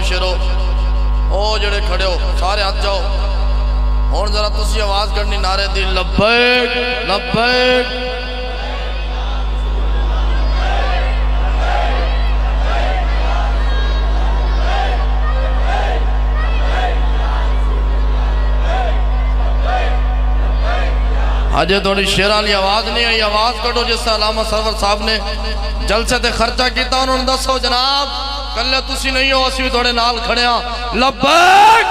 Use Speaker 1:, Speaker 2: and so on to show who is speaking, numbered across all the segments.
Speaker 1: شیرو او جڑے کھڑے ہو سارے ہاتھ جاؤ ہون ذرا تسی آواز کرنی نعرے دی لبیک لبیک آجے تھوڑی شیران لی آواز نہیں ہے، یہ آواز کٹو جس سے علامہ سرور صاحب نے جلسے تے خرچہ کیتا انہوں نے دسو جناب کلے تسی نہیں ہو اسی بھی تھوڑے نال کھڑے ہیں لبیک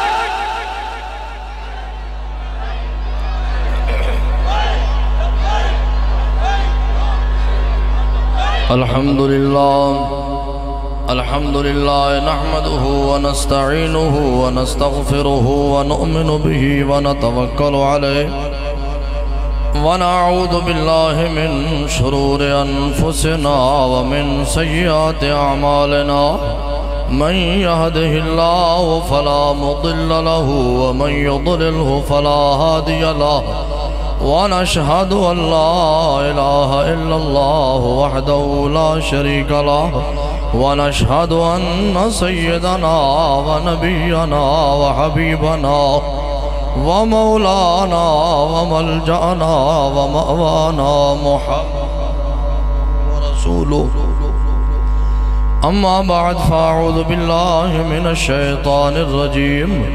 Speaker 1: الحمدللہ نحمده ونستعینه ونستغفره ونؤمن به ونتوکل علیہ ونعوذ بالله من شرور أنفسنا ومن سيئات أعمالنا من يهده الله فلا مضل له ومن يضلله فلا هادي له ونشهد أن لا إله إلا الله وحده لا شريك له ونشهد أن سيدنا ونبينا وحبيبنا ومولانا وملجأنا ومأوانا محمد ورسوله أما بعد فأعوذ بالله من الشيطان الرجيم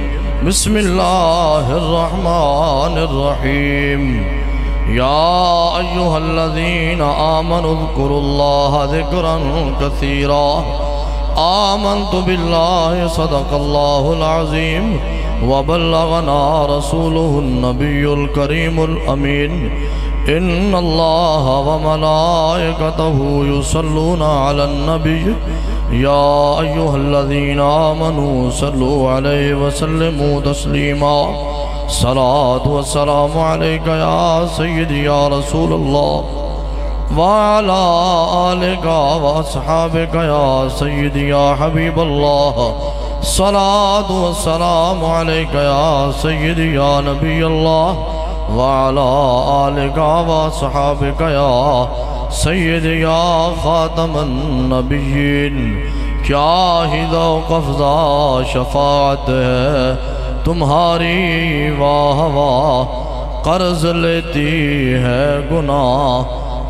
Speaker 1: بسم الله الرحمن الرحيم يا أيها الذين آمنوا اذكروا الله ذكرا كثيرا آمنت بالله صدق الله العظيم وبلغنا رسوله النبي الكريم الأمين إن الله وملائكته يصلون على النبي يا أيها الذين آمنوا صلوا عليه وسلموا تسليما صلاة والسلام عليك يا سيدي يا رسول الله وعلى آلك وأصحابك يا سيدي يا حبيب الله صلاة والسلام عليك يا سيدي يا نبي الله وعلى آلك وأصحابك يا سيدي يا خاتم النبيين کیا ہی ذوق افزا شفاعت ہے تمہاری واہ واہ قرض لیتی ہے گناہ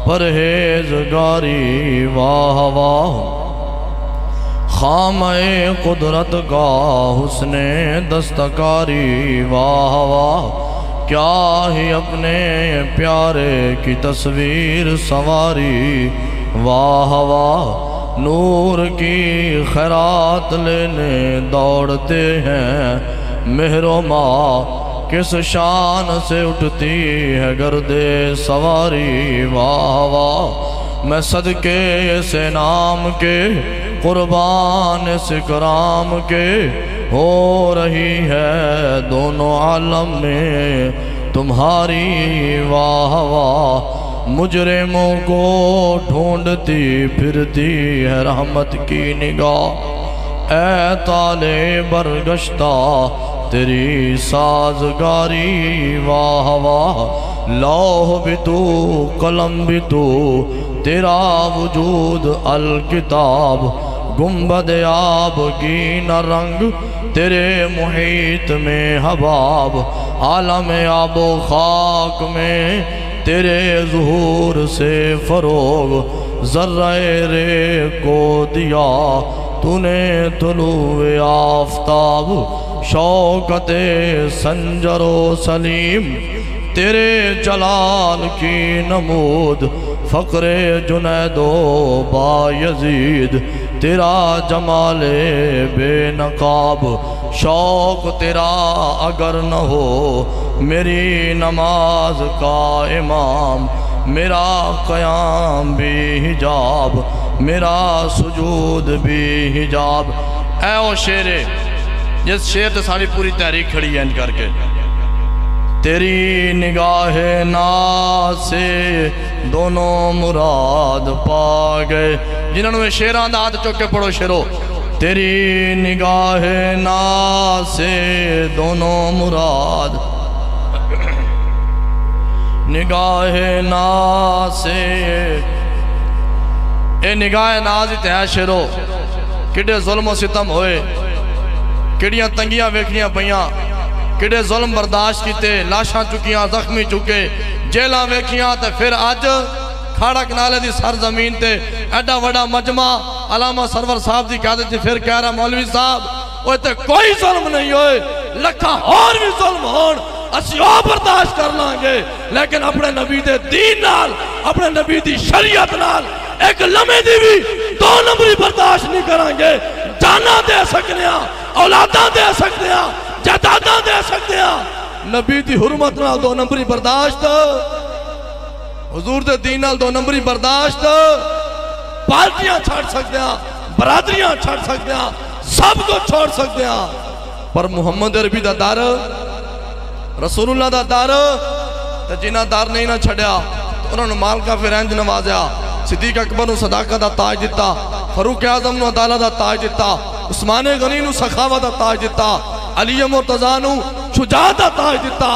Speaker 1: پرہیزگاری واہ واہ خامہ قدرت کا حسن دستکاری واہ واہ کیا ہی اپنے پیارے کی تصویر سواری واہ واہ نور کی خیرات لینے دوڑتے ہیں مہر و ماہ کس شان سے اٹھتی ہے گردے سواری واہ واہ میں صدقے سے نام کے قربان اس کرام کے ہو رہی ہے دونوں عالم میں تمہاری واہ واہ مجرموں کو ڈھونڈتی پھرتی ہے رحمت کی نگاہ اے تالے برگشتہ تیری سازگاری واہ واہ لوح بھی تو قلم بھی تو تیرا وجود الکتاب گنبد آب کی نہ رنگ تیرے محیط میں حباب عالم آب و خاک میں تیرے ظہور سے فروغ ذرہ رے کو دیا تو نے طلوع آفتاب شوکت سنجر و سلیم تیرے جلال کی نمود فقر جنید و بایزید تیرا جمال بے نقاب شوق تیرا اگر نہ ہو میری نماز کا امام میرا قیام بھی حجاب میرا سجود بھی حجاب اے او شیرے جس شیر تے ساری پوری تحریک کھڑی ہے ان کر کے تیری نگاہ ناز سے دونوں مراد پا گئے جنہوں نے شیران دا ہاتھ چوکے پڑھو شیرو تیری نگاہ ناز سے دونوں مراد نگاہ ناز سے اے نگاہ ناز اتحاد شیرو کٹے ظلم و ستم ہوئے کڑیاں تنگیاں ویکھیاں پئیاں کڑے ظلم برداشت کیتے لاشاں چکیاں زخمی چکے جیلاں ویکھیاں تے پھر آج کھاڑا کنالے دی سرزمین تے ایڈا وڈا مجمع علامہ سرور صاحب دی قیادت تے پھر کہہ رہا مولوی صاحب وہ تے کوئی ظلم نہیں ہوئے لکھا اور بھی ظلم ہون اسی او برداشت کر لانگے لیکن اپنے نبی دے دین نال اپنے نبی دی شریعت نال ایک لمحے دی بھی 2 نمبری برداشت نہیں کرانگے جانا دے سکتے ہیں اولاداں دے سکتے ہیں جائیداداں دے سکتے ہیں نبی دی حرمت نال 2 نمبری برداشت حضور دے دین نال 2 نمبری برداشت پارٹیاں چھڑ سکتے ہیں برادریاں چھڑ سکتے ہیں سب کو چھوڑ سکتے ہیں پر محمد عربی دا دار رسول اللہ دا دار تے جنہ دار نہیں نہ چھڑیا تو انہوں نے مال کا فرینج نوازیا صدیق اکبر نو صداقت دا تاج دیتا فاروق اعظم نو عدالت دا تاج دیتا عثمان غنی نو سخاوت دا تاج دیتا علی مرتضیٰ نو شجاعت دا تاج دیتا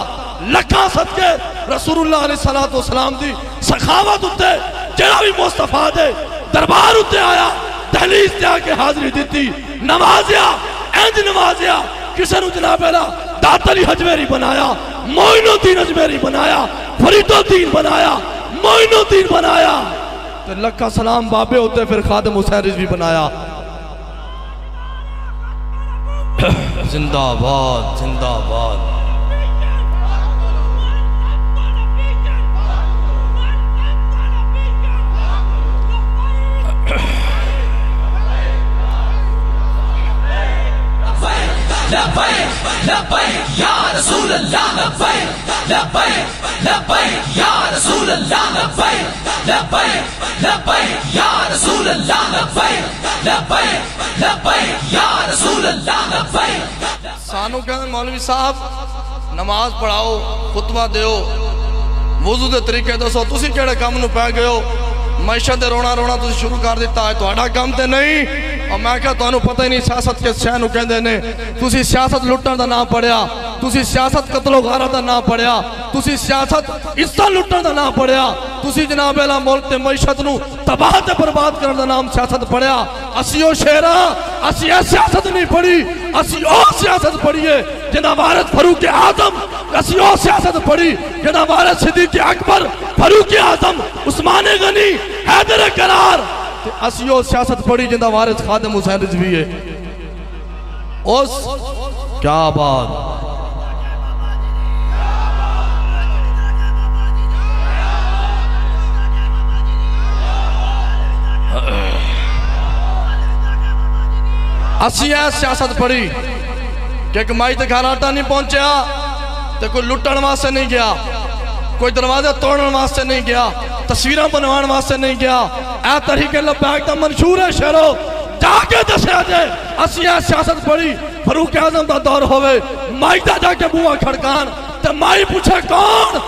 Speaker 1: لکھاں صدقے رسول اللہ علیہ السلام دی سخاوت ہوتے جڑا بھی مصطفیٰ دے دربار ہوتے آیا دہلیز تے آکے حاضری دیتی نوازیا اینج نوازیا کسے نو جناب اللہ دات علی حجویری بنایا معین الدین حجویری بنایا فرید الدین بنایا معین الدین بنایا تو لکھا سلام بابے ہوتے پھر خادم حسین رضوی بنایا زندہ آباد زندہ آباد
Speaker 2: لبیک لبیک یا رسول اللہ لبیک لبیک لبیک یا رسول اللہ لبیک لبیک لبیک یا رسول اللہ لبیک لبیک لبیک یا رسول اللہ لبیک
Speaker 1: سانو کہنے مولوی صاحب نماز پڑھاؤ خطبہ دیو وضو دے طریقے دسو تسی کیڑے کام نو پہ گئے ہو معیشت دے رونا رونا تسی شروع کر دیتا ہے تو اڈا کام تے نہیں اور میں کہا تو انہوں پتہ ہی نہیں سیاست کے شہنو کہندے نے تسی سیاست لٹن دا نام پڑھیا تسی سیاست قتل و غارت دا نام پڑھیا تسی سیاست عزت لٹن دا نام پڑھیا تسی جناب اللہ ملک تے معیشت نو تباہ تے برباد کرن دا نام سیاست پڑھیا اسی او شہران اسی اے سیاست نہیں پڑھی اسی او سیاست پڑھیے جنہ وارث فاروق اعظم اسی او سیاست پڑھی جنہ وارث صدیق اکبر فاروق اعظم عثمان غنی حیدر قرار اسی او سیاست پڑھی جنہ وارث خادم حسین رضوی ہے اس کیا بات اسی ایس سیاست پڑھی کہ ایک مائی تے گھر آٹا نہیں پہنچیا تے کوئی لٹن واسطے نہیں گیا کوئی دروازے توڑن واسطے نہیں گیا تصویریں بنوان واسطے نہیں گیا اے طریقے لبیک دا منشور ہے شہرو جا کے دسیا جائے اسی ایس سیاست پڑھی فاروق اعظم دا دور ہوئے مائی دا جا کے بوا کھڑکان تے مائی پوچھے کون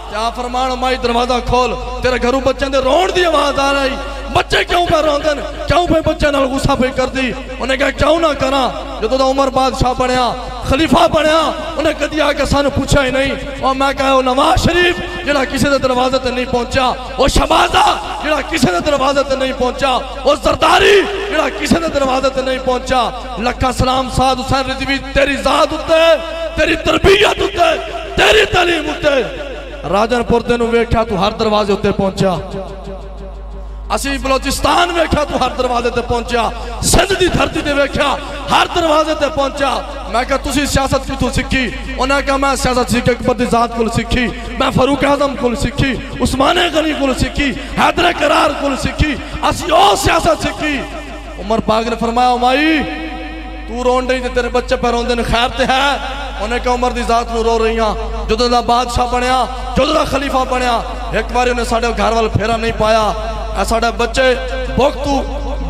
Speaker 1: کیا فرمان مائی دروازہ کھول تیرے گھروں بچیں دے رون دی آواز آ رہی بچے کیوں پہ روندن کیوں پہ بچے نال غصہ پہ کر دی انہیں کہا کیوں نہ کرا جو تو عمر بادشاہ بنیا خلیفہ بنیا انہیں کدی آکے سانو پوچھا ہی نہیں اور میں کہا وہ نواز شریف جڑا کسی دے دروازے تے نہیں پہنچا وہ شہبازہ جڑا کسی دے دروازے تے نہیں پہنچا وہ زرداری جڑا کسی دے دروازے تے نہیں پہنچا لکھا سلام سعد حسین رضوی تیری ذات ہوتے تیری تربیت ہوتے تیری تعلیم ہوتے راجن پورتے نو ویکھا تو ہر دروازے ہوتے پہنچا اسی بلوچستان ویکھا تو ہر دروازے تے پہنچا سندھ دی دھرتی تے ویکھا ہر دروازے تے پہنچا میں کہا تسی سیاست کی تو سکھی انہیں کہا میں سیاست سکھی اکبر دی ذات کو سکھی میں فاروق اعظم کو سکھی عثمان غنی کو سکھی حیدر قرار کو سکھی اسی او سیاست سکھی عمر پاک نے فرمایا مائی تو رون رہی تے تیرے بچے پہ رون دن خیر تے ہے انہیں کہا عمر دی ذات نو رو رہی ہیں جو دا بادشاہ بنیا جو دا خلیفہ بنیا ایک باری انہیں ساڑھے گھر وال پھیرا نہیں پایا ساڑھے بچے بوکتو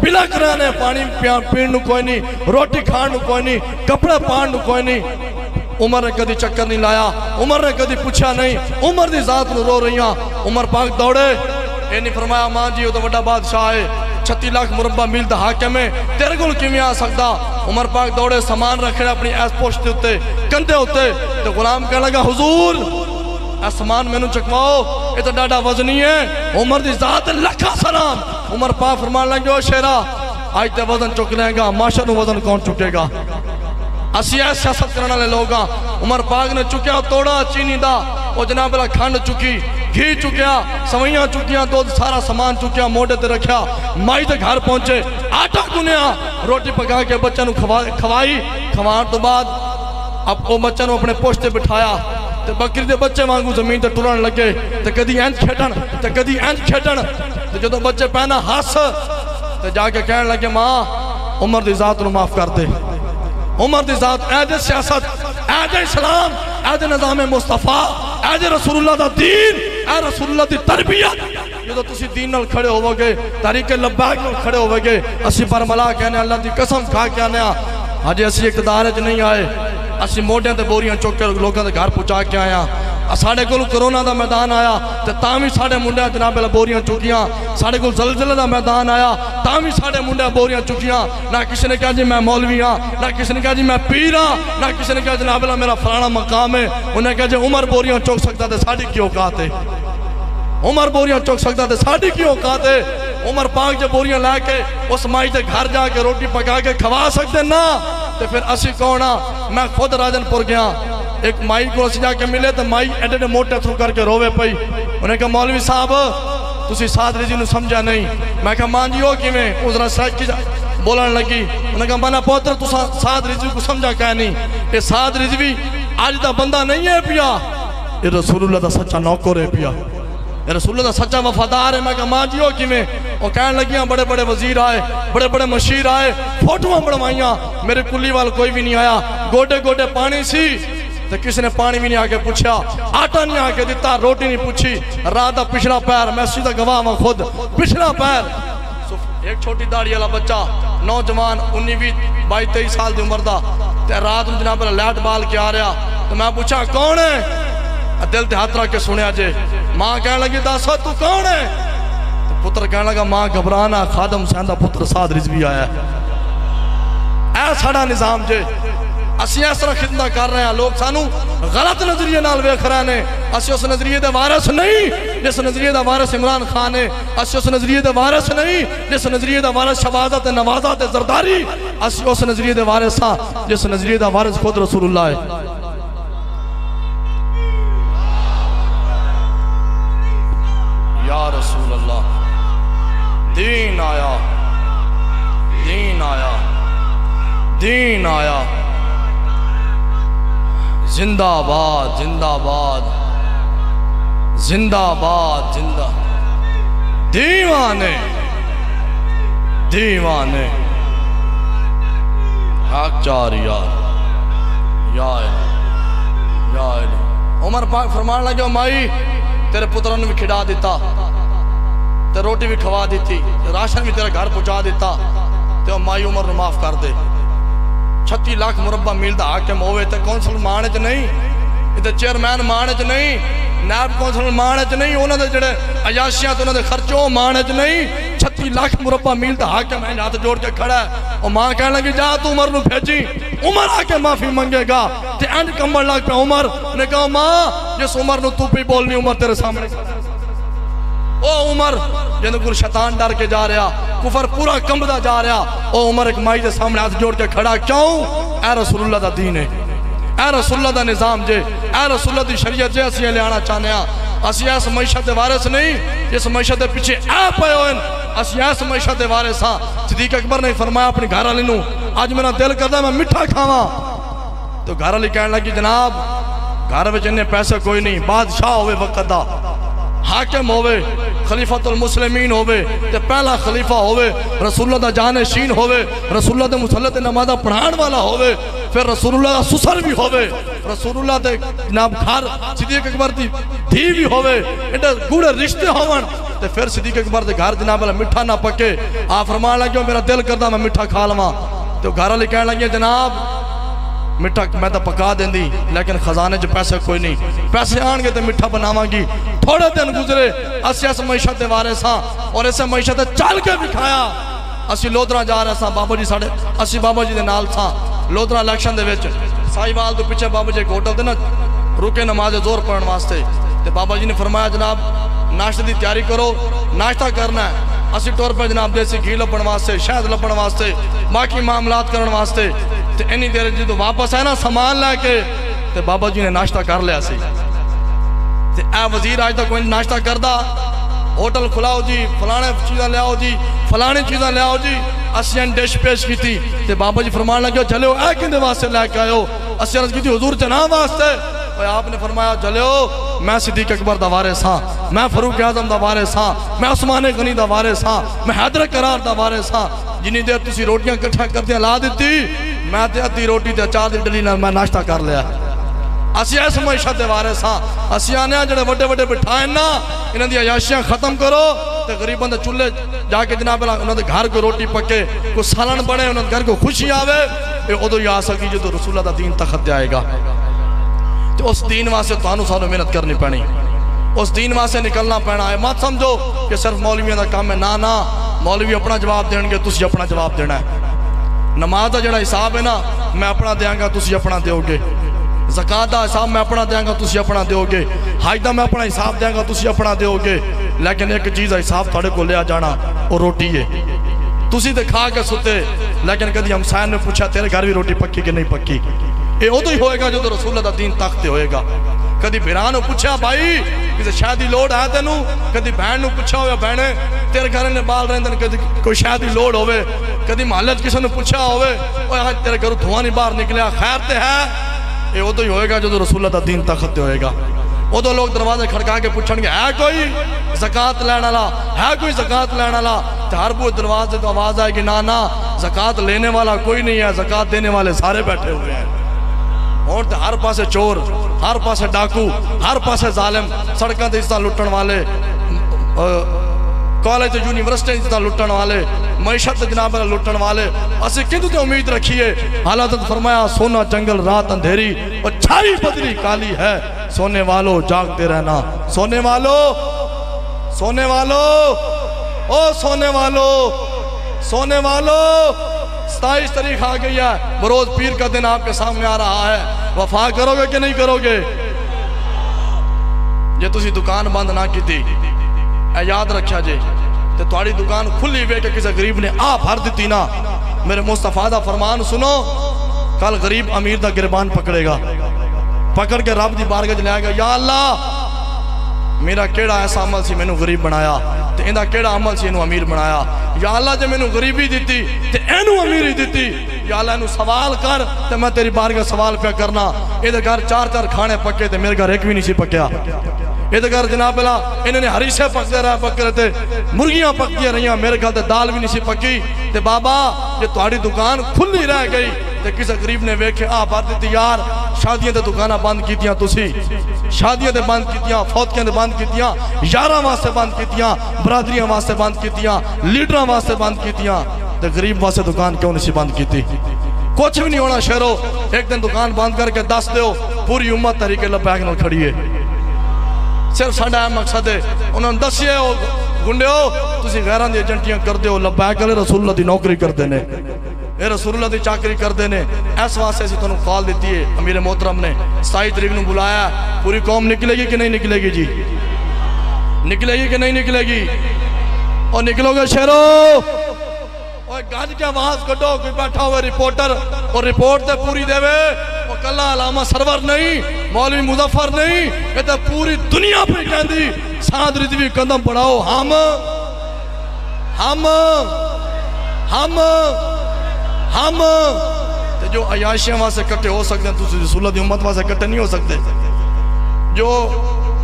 Speaker 1: بلک رہنے پانی پین نو کوئی نہیں روٹی کھان نو کوئی نہیں کپڑے پان نو کوئی نہیں عمر نے کدی چکر نہیں لایا عمر نے کدی پوچھا نہیں عمر دی ذات نو رو رہی ہیں عمر پاک دوڑے اے نہیں فرمایا ماں جی وہ تو بڑا بادشاہ ہے 36 لاکھ مربع میل دا حاکم ہے تیرے کو کیوں آ سکتا عمر پاک دوڑے سامان رکھے اپنی ایس پوشت ہوتے کندے ہوتے تو غلام کہنے لگا حضور سامان میں نو چکواؤ یہ تو ڈاڈا وزنی ہے عمر دی ذات لکھا سلام عمر پاک فرمان لیں گے او شیرہ آج تے وزن چک لیں گا معاشر نو وزن کون چکے گا اسی ایس سیاست کرنے والے لوگ ہاں. عمر پاک نے چکیا توڑا چینی دا وہ جناب اللہ کھنڈ چکی گھی چکیا سوئیاں چکیاں دودھ سارا سامان چکیا موڑے تے رکھیا مائی تے گھر پہنچے آٹا گنیا روٹی پکا کے بچہ نو کھوائی کھوان تو بعد اب وہ بچہ نو اپنے پوشتے بٹھایا تے بکری دے بچے وانگو زمین تے ٹرن لگے تے کدی اینج کھیٹن تے کدی اینج کھیٹن تے جدو بچے پہنا ہس تے جا کے کہنے لگے ماں عمر دی ذات نو معاف کر دے عمر دی ذات اے دے سیاست اے دے اسلام اے دے نظام مصطفیٰ اے دے رسول اللہ دا دین اے رسول اللہ دی تربیت جدو تسی دین نال کھڑے ہوو گے تحریک لبیک نال کھڑے ہوو گے اسی برملا کہنے اللہ دی قسم کھا کے آنے ہجے اسی اقتدار وچ نہیں آئے اسی موڈیاں تے بوریاں چوک کے لوگاں دے گھر پہنچا کے آیا ساڑھے کول کرونا دا میدان آیا تے تاں وی ساڑھے منڈیاں جناب اللہ بوریاں چکیاں ساڑھے کول زلزلہ دا میدان آیا تاں وی ساڑھے منڈیاں بوریاں چکیاں نہ کسی نے کہا جی میں مولوی ہاں نہ کسی نے کہا جی میں پیر ہاں نہ کسی نے کہا جناب اللہ میرا فلانا مقام ہے انہیں کہا جی عمر بوریاں چوک سکتا تے ساڑھی کی اوقات ہے عمر بوریاں چوک سکتا تے ساڑھی کی اوقات ہے عمر پاک جب بوریاں لے کے اس مائی تے گھر جا کے روٹی پکا کے کھوا سکتے نا تے پھر اسی کونا میں خود راجن پور گیا ایک مائی کو اسی جا کے ملے تو مائی ایڈے موٹے تھرو کر کے روے پئی انہیں کہا مولوی صاحب تسی ساتھ رضی نو سمجھا نہیں میں کہا مان جی ہو کی میں ازرا سائک کی بولن لگی انہیں کہا مانا پوتر تو ساتھ رضی کو سمجھا کہا نہیں یہ ساتھ رضی بھی آج دا بندہ نہیں ہے پیا یہ رسول اللہ دا سچا نوکر ہے پیا یہ رسول اللہ دا سچا وفادار ہے میں کہا ماں جی ہو کی میں وہ کہنے لگیاں بڑے بڑے وزیر آئے بڑے بڑے مشیر آئے فوٹویں بڑھوائیاں میرے کلی وال کوئی بھی نہیں آیا گوٹے گوٹے پانی سی تو کسی نے پانی بھی نہیں آکے پوچھا آٹا نہیں آکے دیتا روٹی نہیں پوچھی رات دا پچھلا پیر میں سیدھا گواہ ہوں خود پچھلا پیر ایک چھوٹی داڑھی والا بچہ نوجوان 19-22 سال دی عمر دا تے رات میں جناب لیٹ بال کے آ رہا تو میں پوچھا کون ہے دل تے ہاتھ رکھ کے سنیا جے ماں کہنے لگی داسو تو کون ہے پتر کہنے لگا ماں گھبرانا خادم حسین دا پتر سعد رضوی آیا ہے اے ساڑا نظام جے اسی اس طرح خدمہ کر رہے ہیں لوگ سانو غلط نظریے نال ویکھ رہے ہیں اسی اس نظریے دے وارث نہیں جس نظریے دا وارث عمران خان ہے اسی اس نظریے دے وارث نہیں جس نظریے دا وارث شہبازہ تے نوازہ تے زرداری اسی اس نظریے دے وارث ہاں جس نظریے دا وارث خود رسول اللہ ہے یا رسول اللہ دین آیا دین آیا دین آیا زندہ آباد زندہ آباد زندہ آباد زندہ دیوانے دیوانے حق چار یا الہ عمر پاک فرمان لگا مائی تیرے پتران بھی کھڑا دیتا تے روٹی بھی کھوا دیتی راشن بھی تیرے گھر پہنچا دیتا تے مائی عمر نے معاف کر دے 36 لاکھ مربع میل دا حاکم ہوئے تے کونسل مانچ نہیں تے چیئرمین مانچ نہیں نیب کونسل مانچ نہیں انہوں نے جڑے عیاشیاں تو انہوں نے خرچوں مانچ نہیں 36 لاکھ مربع میل دا حاکم ہے ہاتھ جوڑ کے کھڑا ہے اور ماں کہنے لگی جا تو عمر نو بھیجی عمر آ کے معافی منگے گا تے اینڈ کمبر لگ پہ عمر نے کہا ماں جس عمر نو تو بھی بولنی عمر تیرے سامنے او عمر جن کو شیطان ڈر کے جا رہا کفر پورا کمبدہ جا رہا او عمر ایک مائی دے سامنے ہاتھ جوڑ کے کھڑا کیوں اے رسول اللہ دا دین ہے اے رسول اللہ دا نظام جے اے رسول اللہ دی شریعت جے اسی لے آنا چاہنے ہیں اسی ایس معیشت دے وارث نہیں جس معیشت دے پیچھے اے پہ ہوئن اسی ایس معیشت دے وارث ہاں صدیق اکبر نے فرمایا اپنی گھر علی نو آج میرا دل کرتا ہے میں مٹھا کھاواں تو گھر علی کہنے لگی جناب گھر میں جنہیں پیسے کوئی نہیں بادشاہ ہوئے وقت دا حاکم ہوئے خلیفۃ المسلمین ہوئے تے پہلا خلیفہ ہوئے رسول اللہ دا جانشین ہوئے رسول اللہ دے مسلط نمازہ پڑھان والا ہوئے پھر رسول اللہ دا سسر بھی ہوئے رسول اللہ دے جناب گھر صدیق اکبر دی دھی بھی ہوئے انہیں گوڑے رشتے ہوئن تے پھر صدیق اکبر دے گھر جناب اللہ مٹھا نہ پکے آپ فرمان لگے میرا دل کردہ میں مٹھا کھا لواں تو گھر علی کہنے لگے جناب مٹھا میں تو پکا دیں دی لیکن خزانے جو پیسے کوئی نہیں پیسے آن گے تو مٹھا بناواں گی تھوڑے دن گزرے اسی اس معیشت دے وارث ہاں اور اسے معیشت چل کے بھی کھایا اسی لودرا جا رہے ساں بابا جی ساڑھے اسی بابا جی دے نال ساں لودرا الیکشن دے ویچ سائی وال تو پیچھے بابا جی ایک ہوٹل دے نا رکے نماز زور پڑھن واسطے تے بابا جی نے فرمایا جناب ناشتہ دی تیاری کرو ناشتہ کرنا ہے اسی طور پر جناب دیسی گھی لپن واسطے شہد لپن واسطے باقی معاملات کرن واسطے تے اینی دیر جدو واپس آئے نا سامان لے کے تے بابا جی نے ناشتہ کر لیا سی تے اے وزیر آج تک کوئی ناشتہ کردہ ہوٹل کھلاؤ جی فلانے چیزاں لے آؤ جی فلانے چیزاں لے آؤ جی اسیاں ڈش پیش کی تھی تے بابا جی فرمان لگے چلے اے کندے واسطے لے کے آئے ہو اسیاں رض کی تھی حضور جناب واسطے اور آپ نے فرمایا چلے ہو میں صدیق اکبر دا وارث ہاں میں فاروق اعظم دا وارث ہاں میں عثمان غنی دا وارث ہاں میں حیدر کرار دا وارث ہاں جنہی دیر تسی روٹیاں کٹھا کر دیا لا دیتی میں تے ادھی روٹی تے چار دی ڈلی نہ میں ناشتہ کر لیا اسی ایس معیشت دے وارث ہاں اسی آنے جڑے وڈے وڈے بٹھائیں نا انہاں دی عیاشیاں ختم کرو تے غریباں دے چولہے جا کے جناب انہاں دے گھر کو روٹی پکے کو سالن بنے انہاں دے گھر کو خوشی آوے اے ادو ہی آ سکتی جدو رسول اللہ دا دین تخت دے آئے گا تو اس دین واسطے تانوں سانوں محنت کرنی پڑنی اس دین واسطے نکلنا پینا ہے مت سمجھو کہ صرف مولویوں دا کام ہے نا مولوی اپنا جواب دیں گے تسی اپنا جواب دینا ہے نماز دا جڑا حساب ہے نا میں اپنا دیاں گا تسی اپنا دیو گے زکاة دا حساب میں اپنا دیاں گا تسی اپنا دیو گے حج دا میں اپنا حساب دیاں گا تسی اپنا دیو گے لیکن ایک چیز حساب تھوڑے کو لیا جانا وہ روٹی ہے تسی تے کھا کے ستے لیکن کدی ہم سائن نے پوچھا تیرے گھر بھی روٹی پکی کہ نہیں پکی یہ ادو ہی ہوئے گا جو تو رسول اللہ دا دین تخت ہوئے گا کدی بھیران نے پوچھا بھائی کسی شادی لوڑ ہے تینوں کدی بہن نے پوچھا ہوئے بہنے تیرے گھر نے بال رہے ہیں کدی کوئی شادی لوڑ ہوئے کدی محلت کسی نے پوچھا ہوئے اوہ تیرے گھر دھواں نہیں باہر نکلیا خیر تے ہے یہ ادو ہی ہوئے گا جو تو رسول اللہ دا دین تخت ہوئے گا ادو لوگ دروازے کھڑکا کے پوچھن گے ہے کوئی زکاة لینا لا ہے کوئی زکاة لینا لا ہر بو دروازے تو آواز آئے گی نا زکاة لینے والا کوئی نہیں ہے زکاة دینے والے سارے بیٹھے ہوئے ہیں اور ہر پاسے چور ہر پاسے ڈاکو ہر پاسے ظالم سڑکاں تے اس طرح لٹن والے کالج یونیورسٹی اس طرح لٹن والے معیشت جناب لٹن والے اسے کدو تے امید رکھیے حالات فرمایا سونا جنگل رات اندھیری اور چھائی بدری کالی ہے سونے والو جاگتے رہنا سونے والو سونے والو او سونے والو سونے والو 27 تاریخ آ گئی ہے بروز پیر کا دن آپ کے سامنے آ رہا ہے وفا کرو گے کہ نہیں کرو گے جے تسی دکان بند نہ کی تھی اے یاد رکھا جے تے تھوڑی دکان کھلی ہوئے کہ کسی غریب نے آپ بھر دیتی نا میرے مصطفیٰ دا فرمان سنو کل غریب امیر دا گربان پکڑے گا پکڑ کے رب دی بارگاہ لے گا یا اللہ میرا کیڑا ایسا عمل سی میں نے غریب بنایا تے اندہ کیڑا عمل سی انہوں امیر بنایا یا اللہ جے میں نے غریبی دیتی تے اینو امیری دیتی یا اللہ انہوں سوال کر تے میں تیری بارگاہ سوال پہ کرنا ادھر گھر 4 کھانے پکے تے میرے گھر ایک بھی نہیں سی پکیا ادھر گھر جناب اللہ انہوں نے حریشے پکتے رہے پکتے تھے مرگیاں پکتی رہیاں میرے گھر تے دال بھی نہیں سی پکی تے بابا یہ تھوڑی دکان کھلی رہ گئی تے کسی غریب نے ویکھے بھر دیتی یار شادیاں تے دکانہ بند کیتیاں تسی شادیاں تے بند کیتیاں فوتکیاں تے بند کیتیاں یاراں واسطے بند کیتیاں برادریاں واسطے بند کیتیاں لیڈراں واسطے بند کیتیاں تے غریب واسطے دکان کیوں نہیں سی بند کیتی کچھ بھی نہیں ہونا شہرو ایک دن دکان بند کر کے دس دیو پوری امت طریقے لبیک نہ کھڑی ہے صرف ساڈا مقصد ہے انہوں نے دسیے ہو گنڈے ہو تسی غیران دی ایجنٹیاں کر دے ہو لبیک علیہ رسول اللہ دی نوکری کر دینے اے رسول اللہ دی چاکری کر دینے ایس واسطے سے تنہوں کال دیتی ہے امیر محترم نے 27 تاریخ نے بلایا پوری قوم نکلے گی کہ نہیں نکلے گی جی نکلے گی کہ نہیں نکلے گی اور نکلو گے شہرو اور گاج کے آواز کٹو کوئی بیٹھا ہوئے رپورٹر اور رپورٹ تے پوری دے وے وہ کلہ علامہ سرور نہیں مولوی مظفر نہیں یہ تے پوری دنیا پہ کہندی ساتھ رضوی قدم پڑھاؤ ہم تے جو عیاشیاں وہاں سے کٹے ہو سکتے ہیں تو رسول اللہ دی امت وہاں سے کٹے نہیں ہو سکتے جو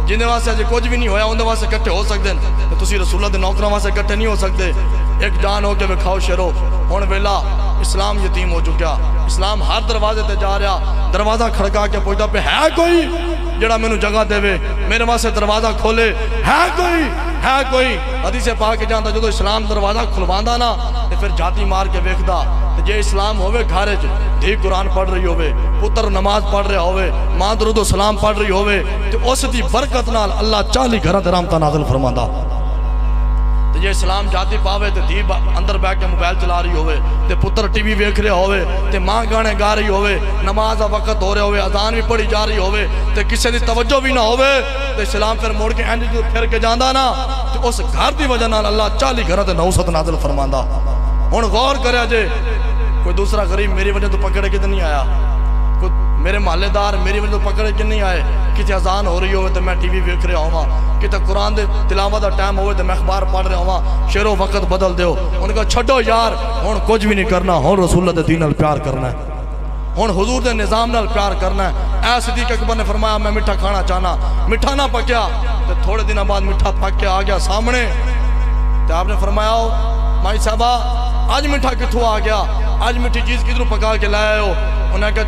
Speaker 1: جنہیں وہاں سے کچھ بھی نہیں ہویا انہیں وہاں سے کٹے ہو سکتے ہیں تو رسول اللہ دے نوکروں وہاں سے کٹے نہیں ہو سکتے ایک جان ہو کے بکھاؤ شیرو ہون ویلا اسلام یتیم ہو چکیا اسلام ہر دروازے تے جا رہا دروازہ کھڑکا کے پوچھتا پہ ہے کوئی جڑا میں نے جگہ دے وے میرے وہاں سے دروازہ کھولے ہے کوئی حدیث پاک کے جانتا جو تو اسلام دروازہ کھلواندہ نا پھر جاتی مار کے ویکھدا جے اسلام ہوئے گھارے دھی قرآن پڑھ رہی ہوئے پتر نماز پڑھ رہے ہوئے ماں درود و سلام پڑھ رہی ہوئے تو اس دی برکت نال اللہ 40 گھرہ درامتہ نازل فرماندہ جے اسلام جاتی پاوے تے دھی اندر بیٹھ کے موبائل چلا رہی ہوئے تے پتر ٹی وی ویکھ رہا ہوئے تے ماں گانے گا رہی ہوئے نماز دا وقت ہو رہے ہوئے اذان بھی پڑھی جا رہی ہوئے تے کسے دی توجہ بھی نہ ہوئے تے اسلام پھر موڑ کے اینج جو پھر کے جاندہ نا تے اس گھر دی وجہ نال اللہ 40 گھرہ تے نوست نازل فرماندہ ہن غور کریا جے کوئی دوسرا غریب میری وجہ تو پکڑے کے نہیں آیا کوئی میرے محلے دار میری وجہ تو پکڑے کے نہیں آئے کسی اذان ہو رہی ہوئے تو میں ٹی وی ویکھ رہا ہوں کتے قرآن دے تلاوت دا ٹائم ہوئے تو میں اخبار پڑھ رہا ہوں شعر و وقت بدل دیو ان کا چھڑو یار ہن کچھ بھی نہیں کرنا ہن رسول اللہ دے دین نال پیار کرنا ہے ہن حضور دے نظام نال پیار کرنا ہے اے صدیق اکبر نے فرمایا میں میٹھا کھانا چاہنا میٹھا نہ پکیا تو تھوڑے دن بعد میٹھا پک کے آ گیا سامنے تو آپ نے فرمایا مائی صاحبہ آج میٹھا کتھوں آ گیا آج میٹھی چیز کدھروں پکا کے لائے ہو انہیں کہا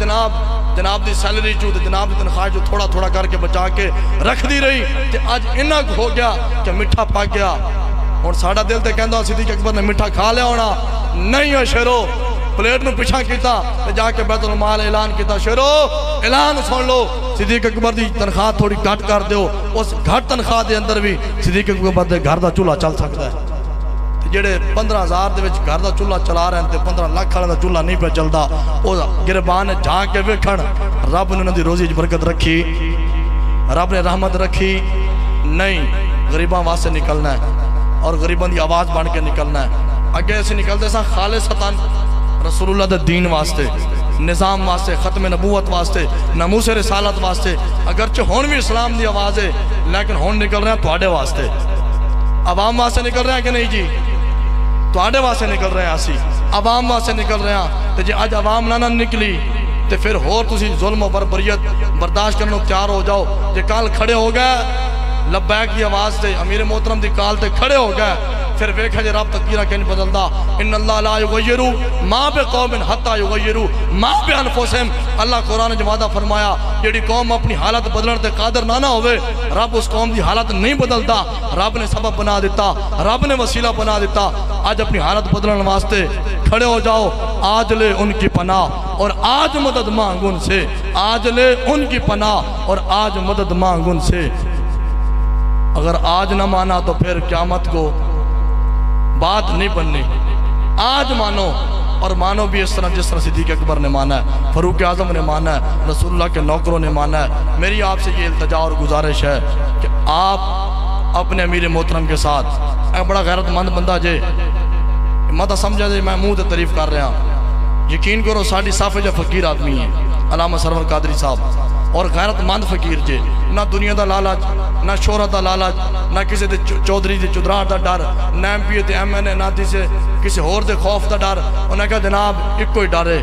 Speaker 1: جناب دی سیلری جو جناب دی تنخواہ جو تھوڑا تھوڑا کر کے بچا کے رکھ دی رہی کہ آج انہاں ہو گیا کہ میٹھا پک گیا اور ساڑھا دل تے کہندہ صدیق اکبر نے میٹھا کھا لیا ہونا نہیں ہے شیرو پلیٹ میں پیچھا کیتا جا کے بیت المال اعلان کیتا شیرو اعلان سن لو صدیق اکبر دی تنخواہ تھوڑی گھٹ کر دیو اس گھٹ تنخواہ دے اندر بھی صدیق اکبر دے گھر دا چولہا چل سکتا ہے جڑے 15,000 دے وچ گھر دا چولہا چلا رہے ہیں تے 15 لاکھ دا چولہا نہیں پہ چلدا او گربان جھا کے ویکھن رب نے انہاں دی روزی وچ برکت رکھی رب نے رحمت رکھی نہیں غریباں واسطے نکلنا ہے اور غریباں دی آواز بن کے نکلنا ہے اگے ایسے نکلتے سا خالصتاً رسول اللہ دے دین واسطے نظام واسطے ختم نبوت واسطے ناموس رسالت واسطے اگرچہ ہون بھی اسلام دی آواز ہے لیکن ہون نکل رہے ہیں تواڈے واسطے عوام واسطے نکل رہے ہیں کہ نہیں جی تواڈے واسطے نکل رہے ہیں آسی عوام واسطے نکل رہے ہیں تو جی آج عوام نہ نکلی تو پھر ہور تسی ظلم و بربریت برداشت کرنے تیار ہو جاؤ جی کال کھڑے ہو گئے لبیک دی آواز تے امیر محترم دی کال تے کھڑے ہو گئے پھر ویکھا جی رب تقدیرہ کہیں بدلدا ان اللہ لا یغیرو ما بقوم حتی یغیرو ما بانفسہم اللہ قرآن جوادہ فرمایا جیڑی قوم اپنی حالت بدلن تے قادر نہ ہوئے رب اس قوم دی حالت نہیں بدلدا رب نے سبب بنا دیتا رب نے وسیلہ بنا دیتا آج اپنی حالت بدلن واسطے کھڑے ہو جاؤ آج لے ان کی پناہ اور آج مدد مانگ ان سے آج لے ان کی پناہ اور آج مدد مانگ ان سے اگر آج نہ مانا تو پھر قیامت کو بات نہیں بننی آج مانو اور مانو بھی اس طرح جس طرح صدیق اکبر نے مانا ہے فاروق اعظم نے مانا ہے رسول اللہ کے نوکروں نے مانا ہے میری آپ سے یہ التجا اور گزارش ہے کہ آپ اپنے امیر محترم کے ساتھ ایک بڑا غیرت مند بندہ جے مدہ سمجھا جے میں منہ تے تعریف کر رہا ہوں یقین کرو ساڑھی صافے جو فقیر آدمی ہیں علامہ سرور قادری صاحب اور غیرت مند فقیر جے نہ دنیا دا لالچ نہ شہرت دا لالچ نہ کسی دے چودھری دے چودھرار دا ڈر نہ ایم پی اے تے ایم این اے نہ کسی اور دے خوف دا ڈر انہوں نے کہا جناب ایک کوئی ڈر ہے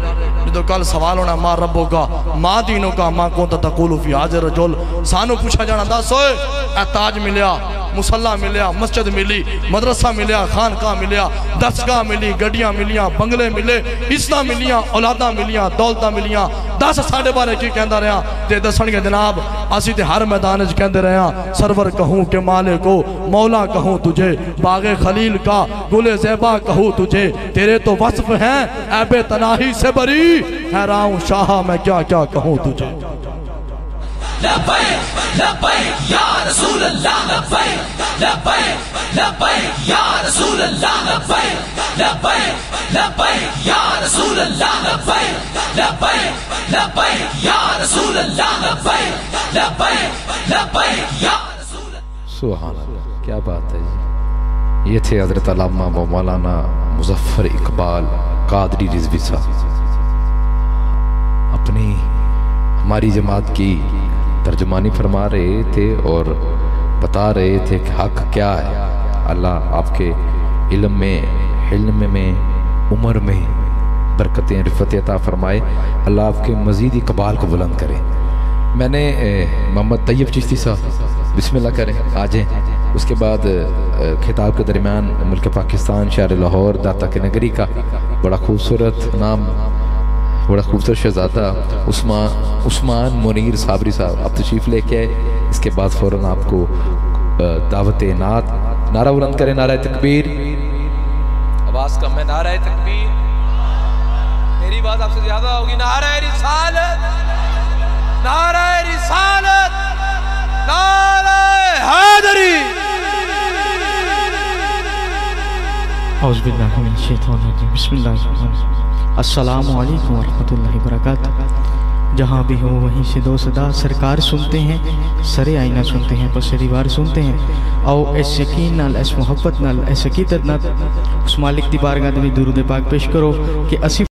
Speaker 1: جو کل سوال ہونا ماں ربوں کا ماں دینوں کا ماں کونتا تقولو فی حاضر رجل سانو پوچھا جانا دا سوئے اے تاج ملیا مسلح ملیا مسجد ملی مدرسہ ملیا خانقاہ ملیا دستگاہ ملی گڈیاں ملیاں بنگلے ملے عزتاں ملیاں اولاداں ملیاں دولتاں ملیاں دس ساڑھے بارے کی کہندہ رہا تے دسن کے جناب اسی تے ہر میدان جو کہندے رہا سرور کہوں کہ مالے کو مولا کہوں تجھے باغ خلیل کا گل زیبا کہوں تجھے تیرے تو وصف ہیں اے بے تناہی سے بری حیران شاہ میں کیا کیا کہوں تجھے
Speaker 2: لبیک لبیک یا رسول اللہ لبیک لبیک لبیک یا رسول اللہ لبیک لبیک لبیک یا رسول اللہ لبیک لبیک لبیک یا رسول اللہ لبیک لبیک لبیک یا رسول اللہ
Speaker 3: سبحان اللہ کیا بات ہے جی یہ تھے حضرت علامہ و مولانا مظفر اقبال قادری رضوی صاحب اپنی ہماری جماعت کی ترجمانی فرما رہے تھے اور بتا رہے تھے کہ حق کیا ہے اللہ آپ کے علم میں حلم میں عمر میں برکتیں رفت عطا فرمائے اللہ آپ کے مزید اقبال کو بلند کرے میں نے محمد طیب چشتی صاحب بسم اللہ کریں آ جائیں اس کے بعد خطاب کے درمیان ملک پاکستان شہر لاہور داتا کے نگری کا بڑا خوبصورت نام بڑا خوبصورت شہزادہ عثمان منیر صابری صاحب آپ تشریف لے کے آئے اس کے بعد فوراً آپ کو دعوت نعت نعرہ بلند کریں نعرہ تکبیر آواز کم ہے نعرہ تکبیر میری بات آپ سے زیادہ ہوگی نعرہ رسالت نعرہ رسالت نعرہ حیدری
Speaker 4: اعوذ باللہ من الشیطان الرجیم بسم اللہ الرحمن الرحیم السلام علیکم ورحمۃ اللہ وبرکاتہ جہاں بھی ہو وہیں سے دو صدا سرکار سنتے ہیں سر آئینہ سنتے ہیں پس دیوار سنتے ہیں او اس یقین نال اس محبت نال اس حقیقت نال اس مالک دی بارگاہ میں درود پاک پیش کرو کہ اسی